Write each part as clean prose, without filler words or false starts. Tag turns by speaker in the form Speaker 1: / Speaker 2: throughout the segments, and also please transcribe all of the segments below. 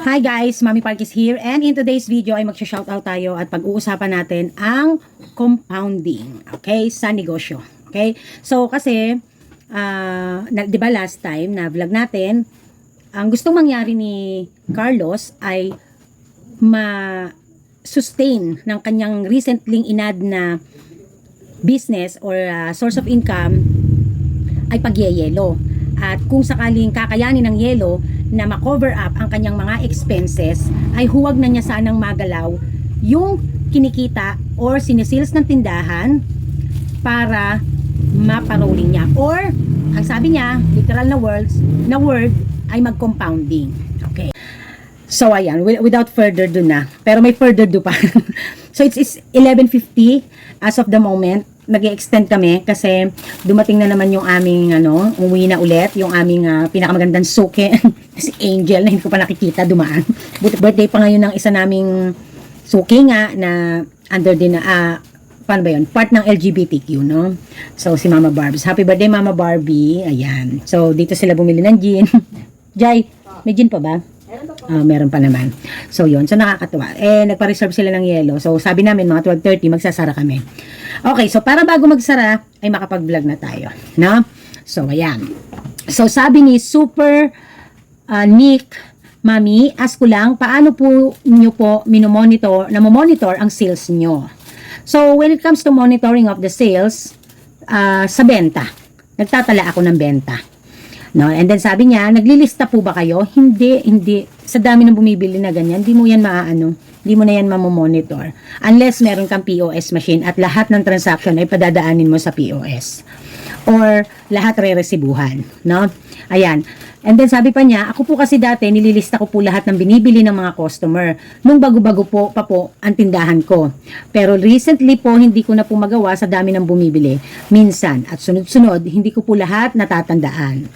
Speaker 1: Hi guys, Mami Park is here, and in today's video ay magsha-shoutout tayo at pag-uusapan natin ang compounding, okay, sa negosyo. Okay? So kasi 'di ba last time na vlog natin, ang gustong mangyari ni Carlos ay ma-sustain ng kanyang recently inad na business or source of income ay pagyeyelo. At kung sakaling kakayanin ng yelo na ma-cover up ang kanyang mga expenses, ay huwag na niya sanang magalaw yung kinikita or sinisales ng tindahan para maparolling niya. Or, ang sabi niya, literal na word ay mag-compounding. Okay. So, ayan, without further ado na. Pero may further do pa. So, it's 11:50 as of the moment. Nag-extend kami kasi dumating na naman yung aming umuwi na ulit yung aming pinakamagandang suki si Angel na hindi ko pa nakikita dumaan. Birthday pa ngayon ng isa naming suki nga na under din paano ba yun? Part ng LGBTQ, no? So si Mama Barbie. Happy birthday Mama Barbie. Ayan. So dito sila bumili ng gin. Jai, may gin pa ba? Meron pa naman. So yun, so nakakatuwa. Nagpa-reserve sila ng yelo. So sabi namin mga 12:30 magsasara kami. Okay, so para bago magsara ay makapag-vlog na tayo, no? So ayan. So sabi ni Super Nick, Mami, ask ko lang paano po niyo po namomonitor ang sales niyo. So when it comes to monitoring of the sales, sa benta, nagtatala ako ng benta. No, and then sabi niya, naglilista po ba kayo? Hindi. Sa dami ng bumibili na ganyan, hindi mo na yan mamomonitor. Unless meron kang POS machine at lahat ng transaction ay padadaanin mo sa POS. Or lahat re-resibuhan, no? Ayan. And then sabi pa niya, ako po kasi dati nililista ko po lahat ng binibili ng mga customer nung bago-bago po ang tindahan ko. Pero recently po hindi ko na po magawa sa dami ng bumibili. Minsan at sunod-sunod hindi ko po lahat natatandaan.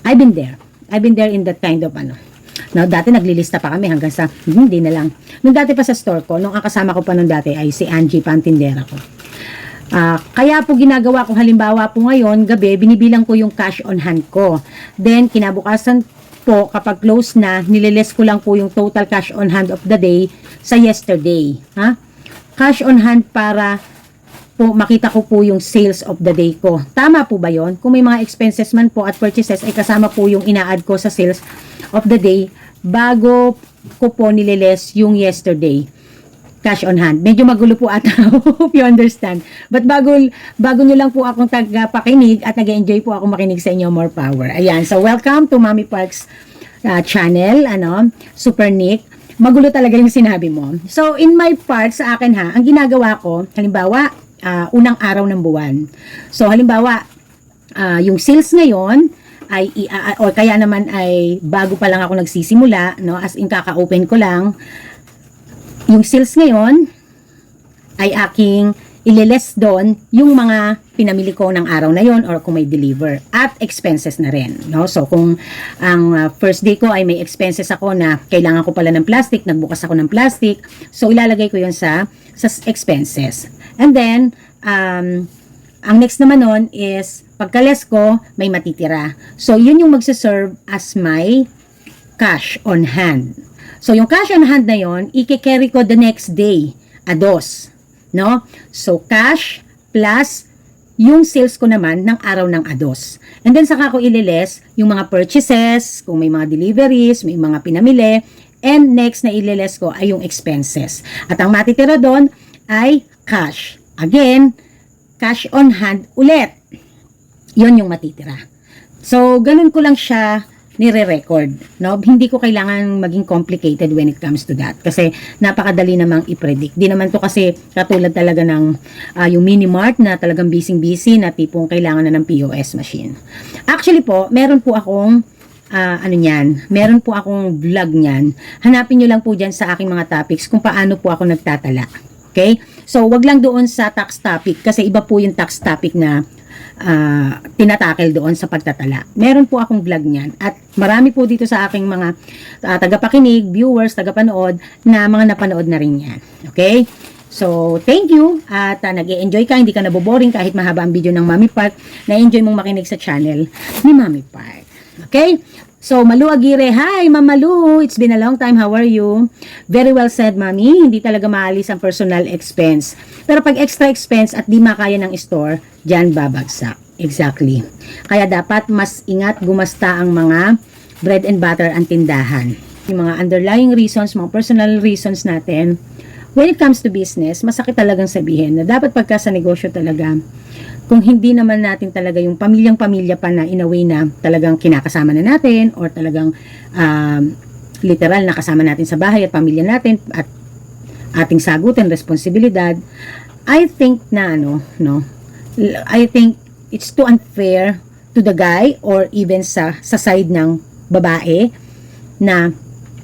Speaker 1: I've been there in that kind of No, dati naglilista pa kami hanggang sa hindi na lang. Nung dati pa sa store ko, nung ang kasama ko pa nung dati ay si Angie pa ang tindera ko. Kaya po ginagawa ko halimbawa po ngayon, gabi, binibilang ko yung cash on hand ko. Then, kinabukasan po, kapag close na, nililes ko lang po yung total cash on hand of the day sa yesterday. Cash on hand para po makita ko po yung sales of the day ko. Tama po ba yon? Kung may mga expenses man po at purchases, ay kasama po yung ina-add ko sa sales of the day bago ko po nililes yung yesterday. Cash on hand. Medyo magulo po ata. Hope you understand. But bago nyo lang po akong tagapakinig at nag-enjoy po ako makinig sa inyo, more power. Ayan. So, welcome to Mami Parks channel. Super Nick. Magulo talaga yung sinabi mo. So, in my part sa akin ang ginagawa ko, halimbawa, unang araw ng buwan. So, halimbawa, yung sales ngayon, o kaya naman ay bago pa lang ako nagsisimula, no? As in, kaka-open ko lang, yung sales ngayon ay aking ililes doon yung mga pinamili ko ng araw na yon or kung may deliver at expenses na rin, no? So kung ang first day ko ay may expenses ako na kailangan ko pala ng plastic, nagbukas ako ng plastic, so ilalagay ko yon sa expenses. And then ang next naman nun is pagka-less ko may matitira, so yun yung magse-serve as my cash on hand. So, yung cash on hand na yon, i-carry ko the next day, ados, no? So, cash plus yung sales ko naman ng araw ng ados. And then, saka ko ililes yung mga purchases, kung may mga deliveries, may mga pinamili, and next na ililes ko ay yung expenses. At ang matitira doon ay cash. Again, cash on hand ulit. Yon yung matitira. So, ganun ko lang siya nire-record, no? Hindi ko kailangan maging complicated when it comes to that kasi napakadali namang i-predict. Di naman to kasi katulad talaga ng yung mini-mart na talagang busy na tipong kailangan na ng POS machine. Actually po, meron po akong meron po akong vlog niyan. Hanapin nyo lang po dyan sa aking mga topics kung paano po ako nagtatala. Okay? So, wag lang doon sa tax topic kasi iba po yung tax topic na tinatakel doon sa pagtatala. Meron po akong vlog niyan at marami po dito sa aking mga tagapakinig, viewers, tagapanood na mga napanood na rin yan. Okay? So, thank you at nag-e-enjoy ka, hindi ka naboboring kahit mahaba ang video ng Mommy Park, na-enjoy mong makinig sa channel ni Mommy Park. Okay? So, Malu Aguirre, hi, Ma'am Malu, it's been a long time, how are you? Very well said, Mami, hindi talaga maalis ang personal expense. Pero pag extra expense at di makaya ng store, dyan babagsak. Exactly. Kaya dapat mas ingat gumasta ang mga bread and butter ang tindahan. Yung mga underlying reasons, mga personal reasons natin, when it comes to business, masakit talagang sabihin na dapat pagka sa negosyo talaga, kung hindi naman natin talaga yung pamilyang-pamilya pa na in a way na talagang kinakasama na natin or talagang literal na kasama natin sa bahay at pamilya natin at ating sagutin, responsibilidad, I think na I think it's too unfair to the guy or even sa side ng babae na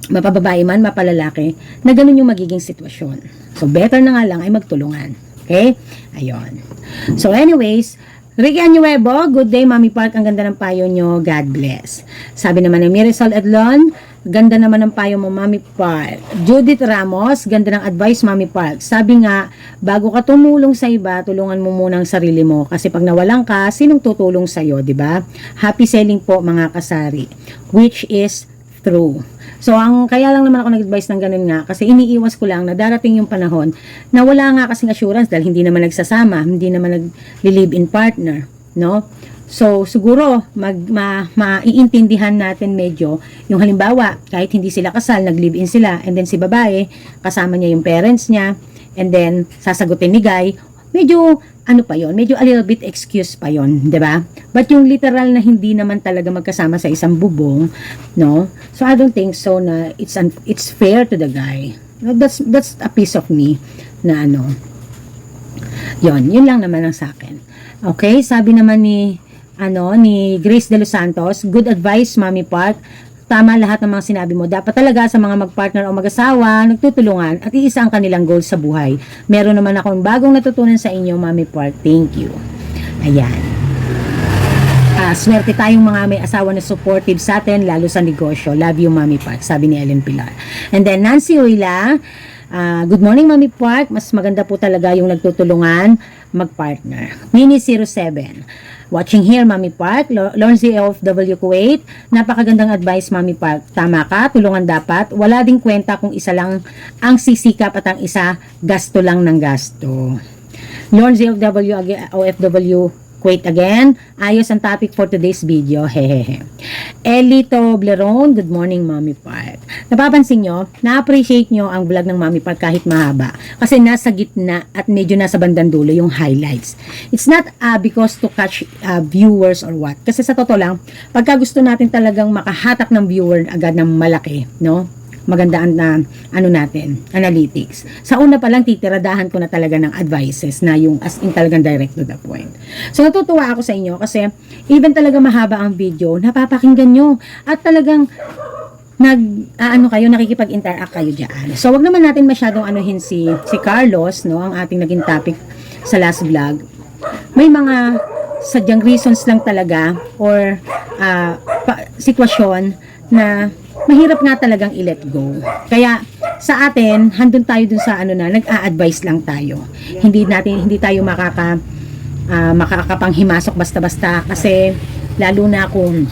Speaker 1: mapababae man, mapalalaki, na ganun yung magiging sitwasyon. So, better na nga lang ay magtulungan. Okay? Ayun. So, anyways, Ricky Anuevo, good day, Mommy Park. Ang ganda ng payo nyo. God bless. Sabi naman ng Mirisol Adlon, ganda naman ng payo mo, Mommy Park. Judith Ramos, ganda ng advice, Mommy Park. Sabi nga, bago ka tumulong sa iba, tulungan mo muna ang sarili mo. Kasi pag nawalan ka, sinong tutulong sa'yo, di ba? Happy selling po, mga kasari. Which is true. So, kaya lang naman ako nag-advise ng ganun nga, kasi iniiwas ko lang na darating yung panahon na wala nga kasing assurance dahil hindi naman nagsasama, hindi naman nag-live-in partner, no? So, siguro, maiintindihan natin medyo, yung halimbawa, kahit hindi sila kasal, nag-live-in sila, and then si babae, kasama niya yung parents niya, and then, sasagutin ni guy, medyo, medyo a little bit excuse pa yon, 'di ba? But yung literal na hindi naman talaga magkasama sa isang bubong, no? So I don't think so na it's fair to the guy. No, that's a piece of me na yun lang naman ang sa akin. Okay, sabi naman ni Grace De Los Santos, good advice, Mommy Park. Tama lahat ng mga sinabi mo. Dapat talaga sa mga mag-partner o mag-asawa, nagtutulungan at iisa ang kanilang goal sa buhay. Meron naman akong bagong natutunan sa inyo, Mommy Park. Thank you. Ayan. Swerte tayong mga may asawa na supportive sa atin, lalo sa negosyo. Love you, Mommy Park, sabi ni Ellen Pilar. And then, Nancy Uila, good morning, Mommy Park. Mas maganda po talaga yung nagtutulungan mag-partner. Mini 07. Watching here, Mommy Park. Lawrence of W Kuwait. Napakagandang advice, Mommy Park. Tama ka, tulungan dapat. Wala ding kwenta kung isa lang ang sisikap at ang isa gasto lang ng gasto. Lawrence of OFW Kuwait again. Ayos ang topic for today's video. Hehehe. Elito Bleron, good morning, Mommy Park. Napapansin nyo, na-appreciate nyo ang vlog ng Mommy Park kahit mahaba. Kasi nasa gitna at medyo nasa bandang dulo yung highlights. It's not because to catch viewers or what. Kasi sa totoo lang, pagka gusto natin talagang makahatak ng viewer agad ng malaki, no? Magandaan na natin, analytics. Sa una pa lang, titiradahan ko na talaga ng advices na yung as in talagang direct to the point. So, natutuwa ako sa inyo kasi even talaga mahaba ang video, napapakinggan nyo at talagang nakikipag-interact kayo dyan. So, wag naman natin masyadong anuhin si Carlos, no, ang ating naging topic sa last vlog. May mga sadyang reasons lang talaga or sitwasyon na mahirap nga talagang i-let go. Kaya sa atin, handun tayo dun sa nag-a-advise lang tayo. Hindi tayo makakapanghimasok basta-basta kasi lalo na kung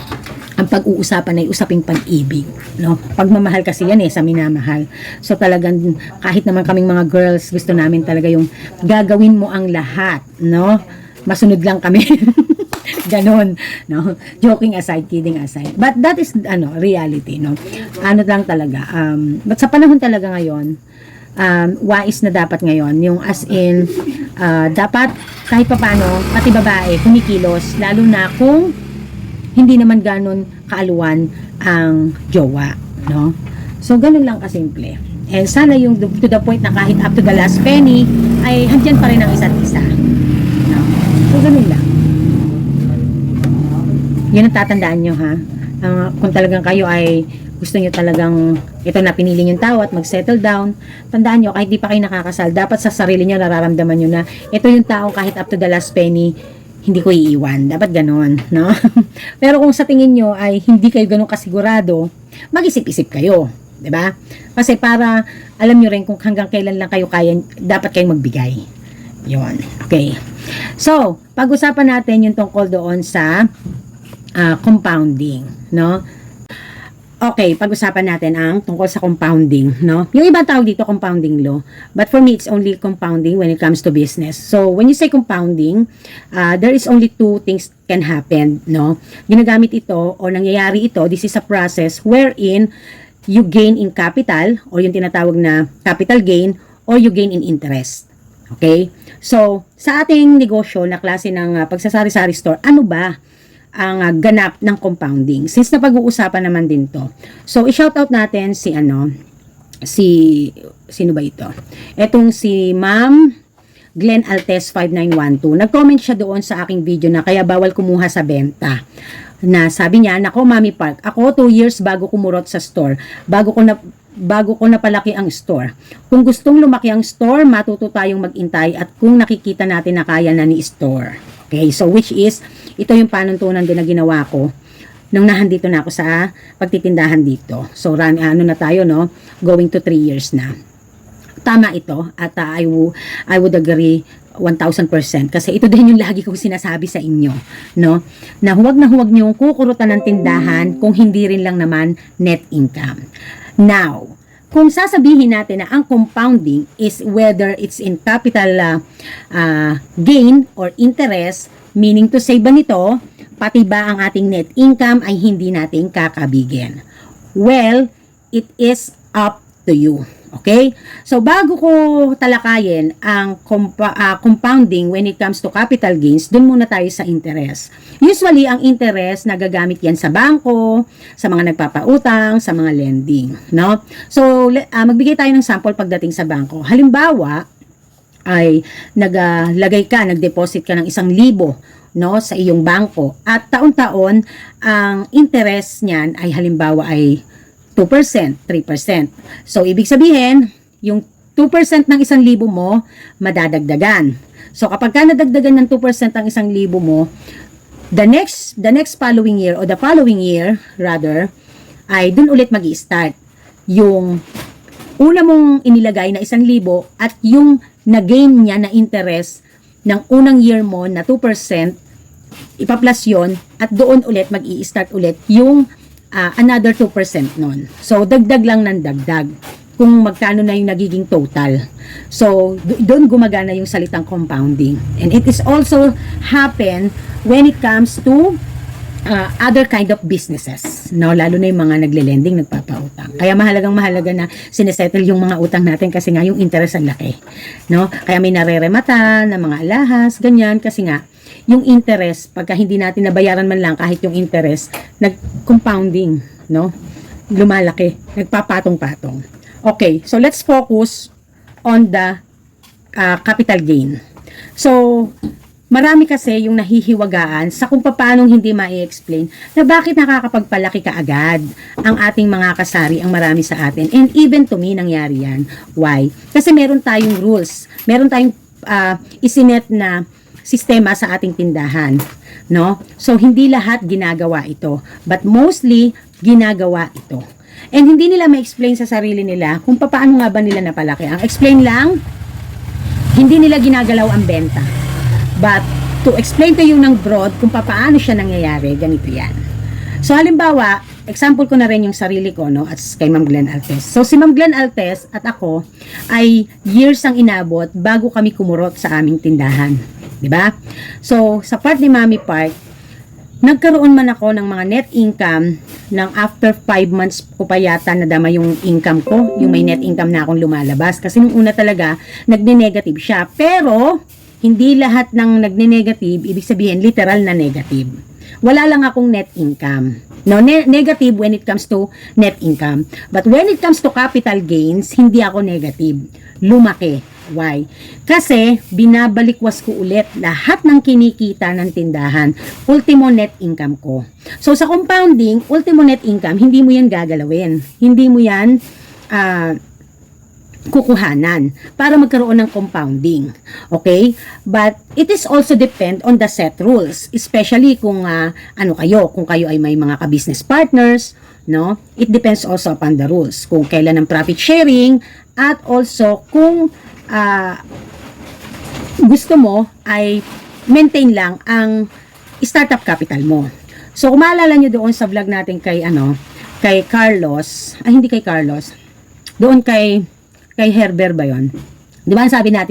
Speaker 1: ang pag-uusapan ay usaping pag-ibig, no? Pagmamahal kasi yan sa minamahal. So talagang kahit naman kaming mga girls, gusto namin talaga yung gagawin mo ang lahat, no? Masunod lang kami. Ganon, no? Joking aside, kidding aside. But that is, reality, no? Lang talaga. But sa panahon talaga ngayon, wais na dapat ngayon, yung as in, dapat kahit papano, pati babae, kumikilos, lalo na kung hindi naman ganon kaaluan ang jowa, no? So, ganun lang kasimple. And sana yung to the point na kahit up to the last penny, ay handyan pa rin ang isa't isa. No? So, ganun lang. Yun ang tatandaan nyo, ha? Kung talagang kayo ay gusto nyo talagang ito na pinili yung tao at mag-settle down, tandaan nyo, kahit di pa kayo nakakasal, dapat sa sarili nyo nararamdaman nyo na ito yung tao kahit up to the last penny, hindi ko iiwan. Dapat ganon, no? Pero kung sa tingin nyo ay hindi kayo ganon kasigurado, mag-isip-isip kayo. 'di ba? Kasi para alam nyo rin kung hanggang kailan lang kayo kaya, dapat kayong magbigay. Yun. Okay. So, pag-usapan natin yung tungkol doon sa compounding, no? Okay, pag-usapan natin ang tungkol sa compounding, no? Yung iba tawag dito compounding law, but for me it's only compounding when it comes to business. So, when you say compounding, there is only two things can happen, no? Ginagamit ito o nangyayari ito, this is a process wherein you gain in capital or yung tinatawag na capital gain or you gain in interest. Okay? So, sa ating negosyo na klase ng pagsasari-sari store, ano ba ang ganap ng compounding? Since na pag-uusapan naman din to. So, i-shoutout natin sino ba ito? Etong si Ma'am Glenn Altes 5912. Nag-comment siya doon sa aking video na kaya bawal kumuha sa benta. Na sabi niya, nako Mami Park, ako 2 years bago kumurot sa store. Bago ko napalaki ang store. Kung gustong lumaki ang store, matuto tayong mag-intay at kung nakikita natin na kaya na ni store. Okay, so which is, ito yung panuntunan din na ginawa ko nung nahandito na ako sa pagtitindahan dito. So, ano na tayo, no? Going to 3 years na. Tama ito at I would agree 1,000% kasi ito din yung lagi kong sinasabi sa inyo, no? Na huwag niyong kukurutan ng tindahan kung hindi rin lang naman net income. Now, kung sasabihin natin na ang compounding is whether it's in capital gain or interest, meaning to say ba nito, pati ba ang ating net income ay hindi natin kakabigin? Well, it is up to you. Okay? So, bago ko talakayin ang compounding when it comes to capital gains, dun muna tayo sa interest. Usually, ang interest, nagagamit yan sa bangko, sa mga nagpapautang, sa mga lending. No? So, magbigay tayo ng sample pagdating sa bangko. Halimbawa, ay nag-deposit ka ng 1,000, no, sa iyong bangko. At taon-taon, ang interest niyan ay halimbawa ay 2%, 3%. So, ibig sabihin, yung 2% ng 1,000 mo, madadagdagan. So, kapag ka nadagdagan ng 2% ang 1,000 mo, the next following year, or the following year, rather, ay dun ulit mag-i-start. Yung una mong inilagay na 1,000 at yung na-gain niya na interest ng unang year mo na 2%, ipa-plus yun, at doon ulit mag-i-start ulit yung another 2% nun. So, dagdag lang ng dagdag kung magkano na yung nagiging total. So, doon gumagana yung salitang compounding. And it is also happen when it comes to other kind of businesses. No? Lalo na yung mga nagle-lending, nagpapautang. Kaya mahalagang-mahalaga na sinesettle yung mga utang natin kasi nga yung interest ang laki. No? Kaya may narerematan na mga alahas, ganyan, kasi nga yung interest, pagka hindi natin nabayaran man lang kahit yung interest, nag-compounding, no? Lumalaki, nagpapatong-patong. Okay, so let's focus on the capital gain. So, marami kasi yung nahihiwagaan sa kung paano hindi ma-explain na bakit nakakapagpalaki ka agad ang ating mga kasari, ang marami sa atin. And even to me, nangyari yan. Why? Kasi meron tayong rules, meron tayong isinet na sistema sa ating tindahan, no? So, hindi lahat ginagawa ito, but mostly, ginagawa ito. And hindi nila ma-explain sa sarili nila kung paano nga ba nila napalaki. Ang explain lang, hindi nila ginagalaw ang benta. But, to explain to you ng broad kung paano siya nangyayari, ganito yan. So, halimbawa, example ko na rin yung sarili ko, no, at kay Ma'am Glenn Altes. So, si Ma'am Glenn Altes at ako ay years ang inabot bago kami kumurot sa aming tindahan. Diba? So, sa part ni Mami Park, nagkaroon man ako ng mga net income ng after 5 months ko pa yata nadama yung income ko, yung may net income na akong lumalabas. Kasi nung una talaga, nagne-negative siya. Pero, hindi lahat ng nagne-negative, ibig sabihin, literal na negative. Wala lang akong net income. No, negative when it comes to net income. But when it comes to capital gains, hindi ako negative. Lumaki. Why? Kasi binabalikwas ko ulit lahat ng kinikita ng tindahan, ultimo net income ko. So sa compounding, ultimo net income, hindi mo yan gagalawin. Hindi mo yan kukuhanan para magkaroon ng compounding. Okay? But it is also depend on the set rules, especially kung kung kayo ay may mga ka-business partners, no? It depends also upon the rules. Kung kailan ang profit sharing at also kung gusto mo ay maintain lang ang startup capital mo. So, kung maalala nyo doon sa vlog natin kay Carlos, hindi kay Carlos, doon kay Herber ba yon? Di ba ang sabi niya,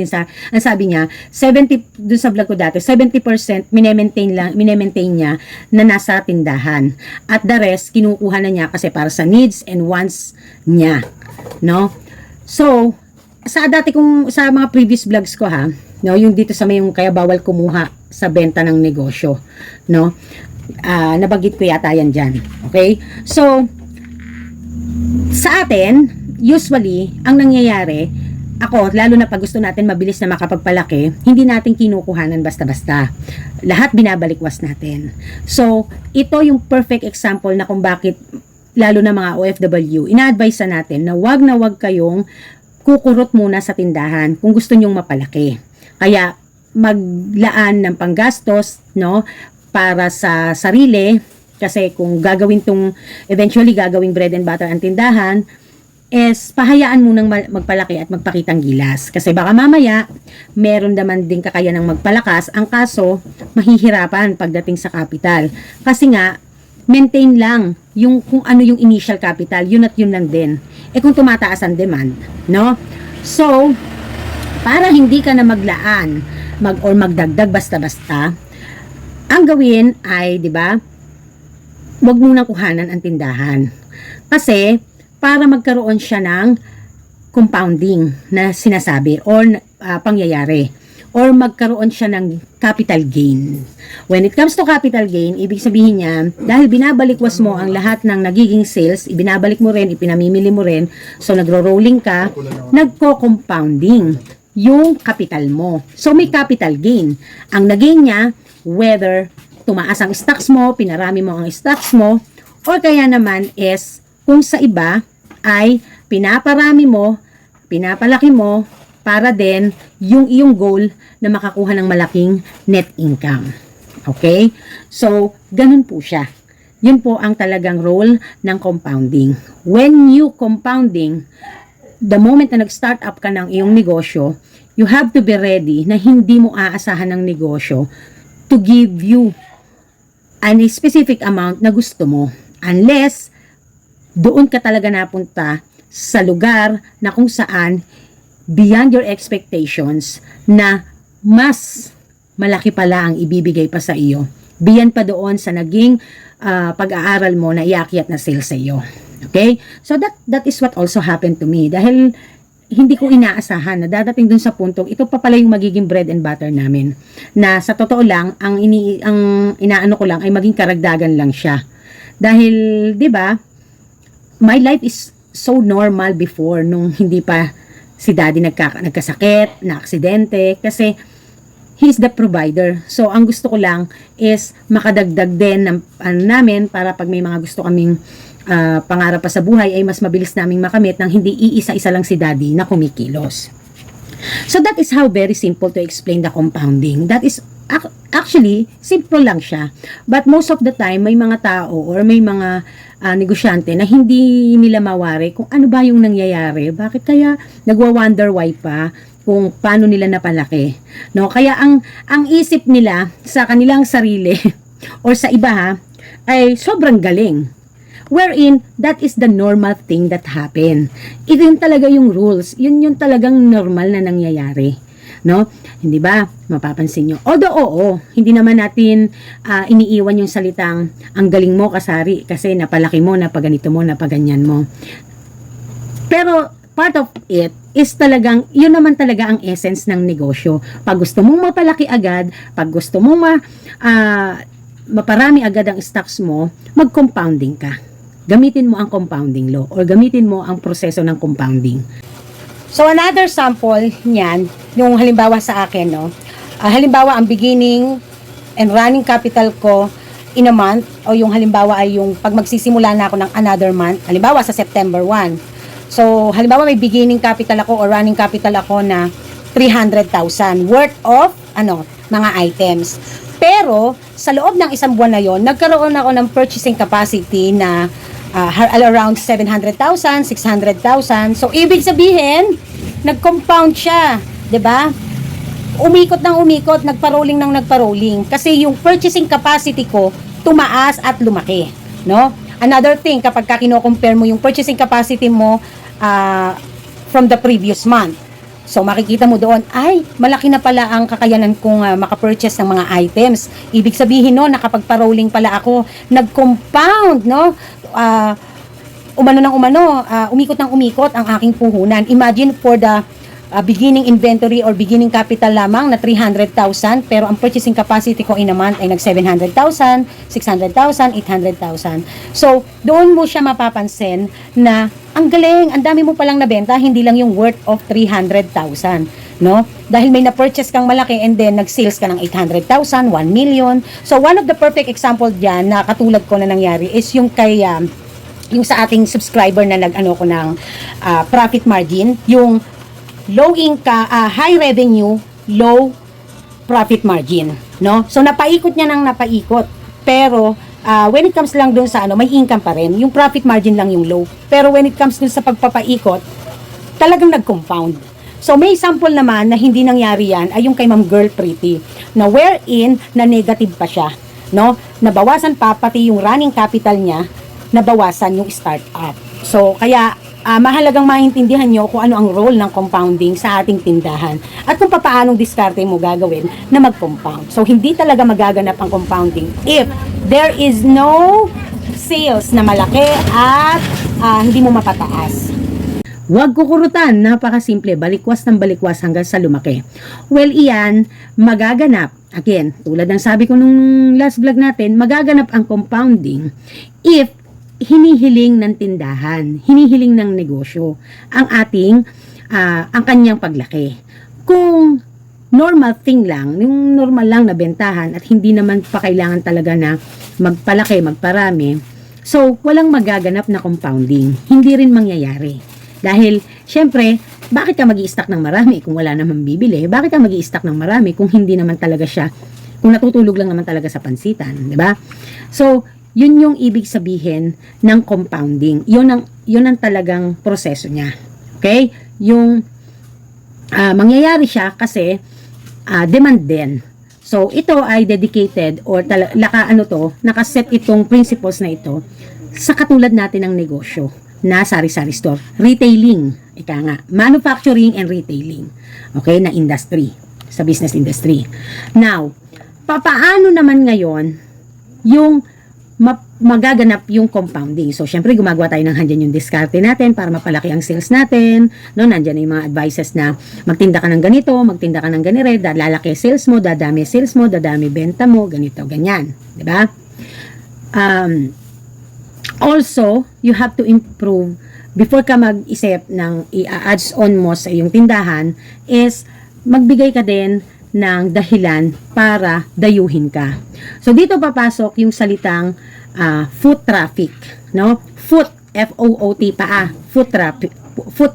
Speaker 1: 70, doon sa vlog ko dati, 70% minemaintain niya na nasa tindahan. At the rest, kinukuha na niya kasi para sa needs and wants niya. No? So, sa mga previous vlogs ko no, yung dito sa may yung kaya bawal kumuha sa benta ng negosyo. No? Nabanggit ko yata yan dyan. Okay? So, sa atin, usually, ang nangyayari, lalo na pag gusto natin mabilis na makapagpalaki, hindi natin kinukuhanan basta-basta. Lahat binabalikwas natin. So, ito yung perfect example na kung bakit, lalo na mga OFW, ina-advise natin na wag kayong kukurot muna sa tindahan kung gusto nyong mapalaki. Kaya, maglaan ng panggastos, no, para sa sarili, kasi kung eventually gagawing bread and butter ang tindahan, is pahayaan munang magpalaki at magpakitang gilas. Kasi baka mamaya, meron naman din kakayanang magpalakas. Ang kaso, mahihirapan pagdating sa capital. Kasi nga, maintain lang kung ano yung initial capital, yun at yun lang din. Kung tumataas ang demand, no? So, para hindi ka na maglaan, or magdagdag basta-basta, ang gawin ay, di ba, wag munang kuhanan ang tindahan. Kasi, para magkaroon siya ng compounding na sinasabi or pangyayari or magkaroon siya ng capital gain. When it comes to capital gain, ibig sabihin niya, dahil binabalikwas mo ang lahat ng nagiging sales, ibinabalik mo rin, ipinamimili mo rin, so nagro-rolling ka, nagko-compounding yung capital mo. So may capital gain. Ang nagain niya, whether tumaas ang stocks mo, pinarami mo ang stocks mo, or kaya naman is kung sa iba ay pinaparami mo, pinapalaki mo para din yung iyong goal na makakuha ng malaking net income. Okay? So, ganun po siya. Yun po ang talagang role ng compounding. When you compounding, the moment na nag-start up ka ng iyong negosyo, you have to be ready na hindi mo aasahan ng negosyo to give you a specific amount na gusto mo. Unless, doon ka talaga napunta sa lugar na kung saan beyond your expectations na mas malaki pala ang ibibigay pa sa iyo. Beyond pa doon sa naging pag-aaral mo na iakyat na sales sa iyo. Okay? So that is what also happened to me. Dahil hindi ko inaasahan na dadating dun sa puntong ito pa pala yung magiging bread and butter namin. Na sa totoo lang, ang inaano ko lang ay maging karagdagan lang siya. Dahil, di ba, my life is so normal before nung hindi pa si daddy nagkasakit, na aksidente, kasi he's the provider. So, ang gusto ko lang is makadagdag din ng namin para pag may mga gusto kaming pangarap pa sa buhay ay mas mabilis naming makamit nang hindi iisa-isa lang si daddy na kumikilos. So, that is how very simple to explain the compounding. That is actually, simple lang siya. But most of the time, may mga tao or may mga negosyante na hindi nila mawari kung ano ba yung nangyayari. Bakit kaya nagwa-wonder why pa kung paano nila napalaki. No? Kaya ang isip nila sa kanilang sarili or sa iba ay sobrang galing. Wherein, that is the normal thing that happen. Ito yun talaga yung rules. Yun yung talagang normal na nangyayari. No? Hindi ba? Mapapansin nyo. Although, oo, hindi naman natin iniiwan yung salitang ang galing mo, kasari, kasi napalaki mo, napaganito mo, napaganyan mo. Pero, part of it is talagang, yun naman talaga ang essence ng negosyo. Pag gusto mong mapalaki agad, pag gusto mong maparami agad ang stocks mo, mag-compounding ka. Gamitin mo ang compounding law or gamitin mo ang proseso ng compounding. So, another sample niyan, yung halimbawa sa akin, no? Halimbawa, ang beginning and running capital ko in a month, o yung halimbawa ay yung pag magsisimula na ako ng another month, halimbawa sa September 1. So, halimbawa may beginning capital ako or running capital ako na 300,000 worth of mga items. Pero sa loob ng isang buwan na yon, nagkaroon ako ng purchasing capacity na around 700,000, 600,000. So, ibig sabihin, nag-compound siya, 'di ba? Umikot ng umikot, nagpa-rolling ng nagpa-rolling. Kasi yung purchasing capacity ko, tumaas at lumaki. No? Another thing, kapag kino-compare mo yung purchasing capacity mo from the previous month. So, makikita mo doon, ay, malaki na pala ang kakayanan kong makapurchase ng mga items. Ibig sabihin, no, nakapagpa-rolling pala ako, nag-compound, no? Umikot ng umikot ang aking puhunan. Imagine for the beginning inventory or beginning capital lamang na 300,000, pero ang purchasing capacity ko in a month ay nag 700,000, 600,000, 800,000. So, doon mo siya mapapansin na ang galing, ang dami mo palang nabenta, hindi lang yung worth of 300,000, no? Dahil may na-purchase kang malaki and then nag-sales ka ng 800,000, 1 million. So, one of the perfect example diyan na katulad ko na nangyari is yung kay yung sa ating subscriber na nag-ano ko ng profit margin, yung low income, high revenue, low profit margin, no? So napaikot niya ng napaikot. Pero when it comes lang dun sa may income pa rin, yung profit margin lang yung low. Pero when it comes dun sa pagpapaikot, talagang nag-compound. So may sample naman na hindi nangyari yan ay yung kay Ma'am Girl Pretty, na wherein na negative pa siya, no? Nabawasan pa pati yung running capital niya, nabawasan yung startup. So kaya mahalagang maintindihan nyo kung ano ang role ng compounding sa ating tindahan at kung paanong diskarte mo gagawin na mag-compound. So, hindi talaga magaganap ang compounding if there is no sales na malaki at hindi mo mapataas. Huwag kukurutan, napakasimple, balikwas ng balikwas hanggang sa lumaki. Well, iyan, magaganap. Again, tulad ng sabi ko nung last vlog natin, magaganap ang compounding if hinihiling ng tindahan, hinihiling ng negosyo ang ang kanyang paglaki. Kung normal thing lang, yung normal lang na bentahan at hindi naman pa kailangan talaga na magpalaki, magparami, so walang magaganap na compounding. Hindi rin mangyayari. Dahil, syempre, bakit ka mag-i-stock ng marami kung wala namang bibili? Bakit ka mag-i-stock ng marami kung hindi naman talaga siya, kung natutulog lang naman talaga sa pansitan, di ba? So, yun yung ibig sabihin ng compounding. Yun ang talagang proseso niya. Okay? Yung mangyayari siya kasi demand din. So, ito ay dedicated or nakaset itong principles na ito sa katulad natin ng negosyo na sari-sari store. Retailing, ika nga. Manufacturing and retailing. Okay? Na industry. Sa business industry. Now, papaano naman ngayon yung magaganap yung compounding. So, syempre, gumagawa tayo ng handyan yung diskarte natin para mapalaki ang sales natin. No, nandyan yung mga advices na magtinda ka ng ganito, magtinda ka ng ganire, lalaki sales mo, dadami sales mo, dadami benta mo, ganito, ganyan. Diba? Also, you have to improve before ka mag-isip ng i-adds on mo sa iyong tindahan is magbigay ka din ng dahilan para dayuhin ka. So, dito papasok yung salitang foot traffic, no? Foot, F-O-O-T pa, foot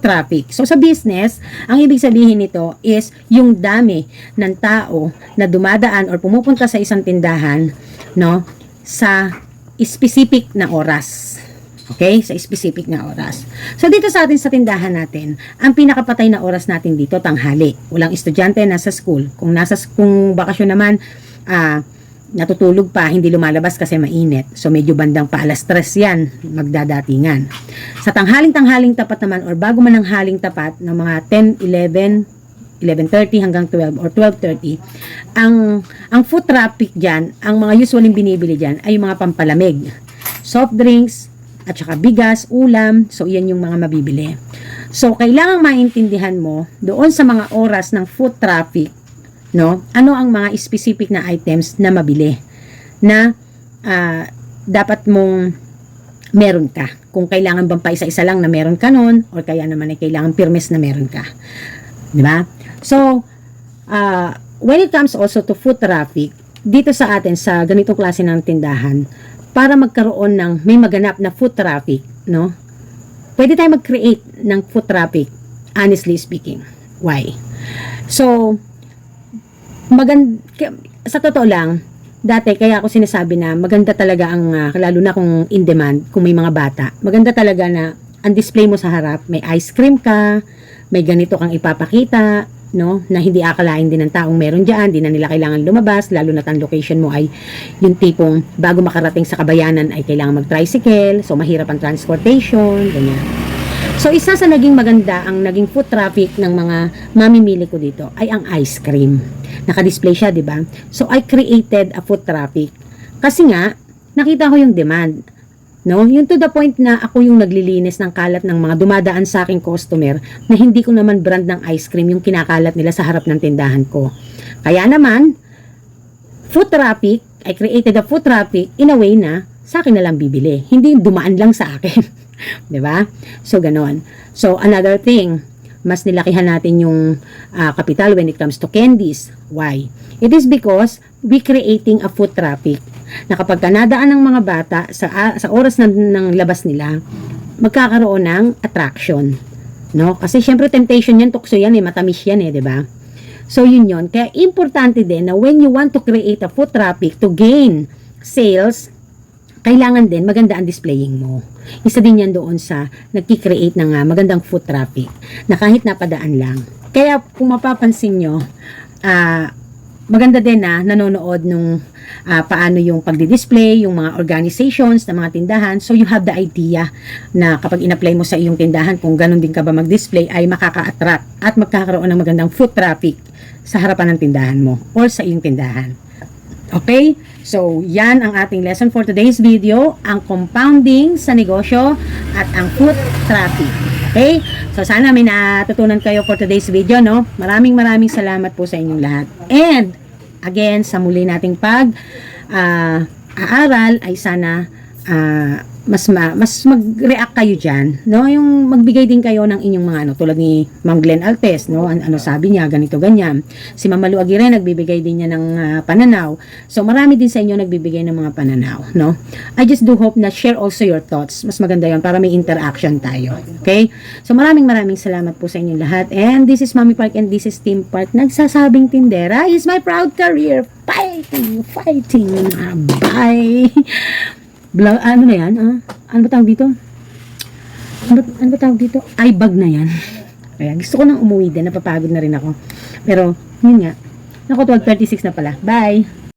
Speaker 1: traffic. So, sa business, ang ibig sabihin nito is yung dami ng tao na dumadaan or pumupunta sa isang tindahan, no? Sa specific na oras. Okay? Sa specific na oras. So, dito sa atin sa tindahan natin, ang pinakapatay na oras natin dito, tanghali. Walang estudyante, nasa school. Kung bakasyon naman, natutulog pa, hindi lumalabas kasi mainit. So, medyo bandang pa alas 3 yan, magdadatingan. Sa tanghaling tapat naman, or bago man ang haling tapat, ng mga 10, 11, 11:30 hanggang 12 or 12:30, ang foot traffic dyan, ang mga usually binibili dyan, ay yung mga pampalamig. Soft drinks, at saka bigas, ulam, so iyan yung mga mabibili. So, kailangang maintindihan mo doon sa mga oras ng foot traffic, no? Ano ang mga specific na items na mabili na dapat mong meron ka. Kung kailangan bang pa isa-isa lang na meron ka nun, or kaya naman ay kailangan pirmes na meron ka. Di ba? So, when it comes also to foot traffic, dito sa atin, sa ganitong klase ng tindahan, para magkaroon ng may maganap na foot traffic, no?
Speaker 2: pwede tayo mag-create ng foot traffic, honestly speaking. Why? So, sa totoo lang, dati kaya ako sinasabi na maganda talaga ang, lalo na kung in demand, kung may mga bata, maganda talaga na ang display mo sa harap, may ice cream ka, may ganito kang ipapakita, no, na hindi akalain din ng taong meron dyan, di na nila kailangan lumabas, lalo na ang location mo ay yung tipong bago makarating sa Kabayanan ay kailangan mag-tricycle, so mahirap ang transportation, ganyan. So, isa sa naging maganda, ang naging foot traffic ng mga mamimili ko dito ay ang ice cream. Naka-display siya, di ba? So, I created a foot traffic. Kasi nga, nakita ko yung demand. No? Yung to the point na ako yung naglilinis ng kalat ng mga dumadaan sa aking customer na hindi ko naman brand ng ice cream yung kinakalat nila sa harap ng tindahan ko. Kaya naman, foot traffic, I created a foot traffic in a way na sa akin na lang bibili. Hindi dumaan lang sa akin. 'Di ba? So ganon. So another thing, mas nilakihan natin yung kapital when it comes to candies. Why? It is because we creating a foot traffic. Na kapag nadaan ng mga bata sa oras ng labas nila, magkakaroon ng attraction. No? Kasi syempre temptation yan, tukso yan matamis yan 'di ba? So yun. Kaya importante din na when you want to create a foot traffic to gain sales, kailangan din maganda ang displaying mo. Isa din yan doon sa nagki-create ng magandang foot traffic na kahit napadaan lang. Kaya kung mapapansin nyo, maganda din na nanonood nung paano yung pagdi-display, yung mga organizations ng mga tindahan. So you have the idea na kapag in-apply mo sa iyong tindahan, kung ganun din ka ba mag-display, ay makaka-attract at magkakaroon ng magandang foot traffic sa harapan ng tindahan mo or sa iyong tindahan. Okay? So, yan ang ating lesson for today's video, ang compounding sa negosyo at ang foot traffic. Okay? So, sana may natutunan kayo for today's video, no? Maraming salamat po sa inyong lahat. And, again, sa muli nating aaral ay sana mas mag-react kayo dyan, no? Yung magbigay din kayo ng inyong mga tulad ni Ma'am Glenn Altes, no? Ano sabi niya, ganito, ganyan. Si Ma'am Malu Aguirre, nagbibigay din niya ng pananaw. So, marami din sa inyo nagbibigay ng mga pananaw, no? I just do hope na share also your thoughts. Mas maganda yon para may interaction tayo. Okay? So, maraming salamat po sa inyong lahat. And this is Mami Park and this is Team Park. Nagsasabing tindera is my proud career. Fighting. Bye! Ano na yan? Ano ba tawag dito? Ano ba tawag dito? Ay, bag na yan. Kaya gusto ko nang umuwi din. Napapagod na rin ako. Pero, yun nga. Naku, 12:36 na pala. Bye!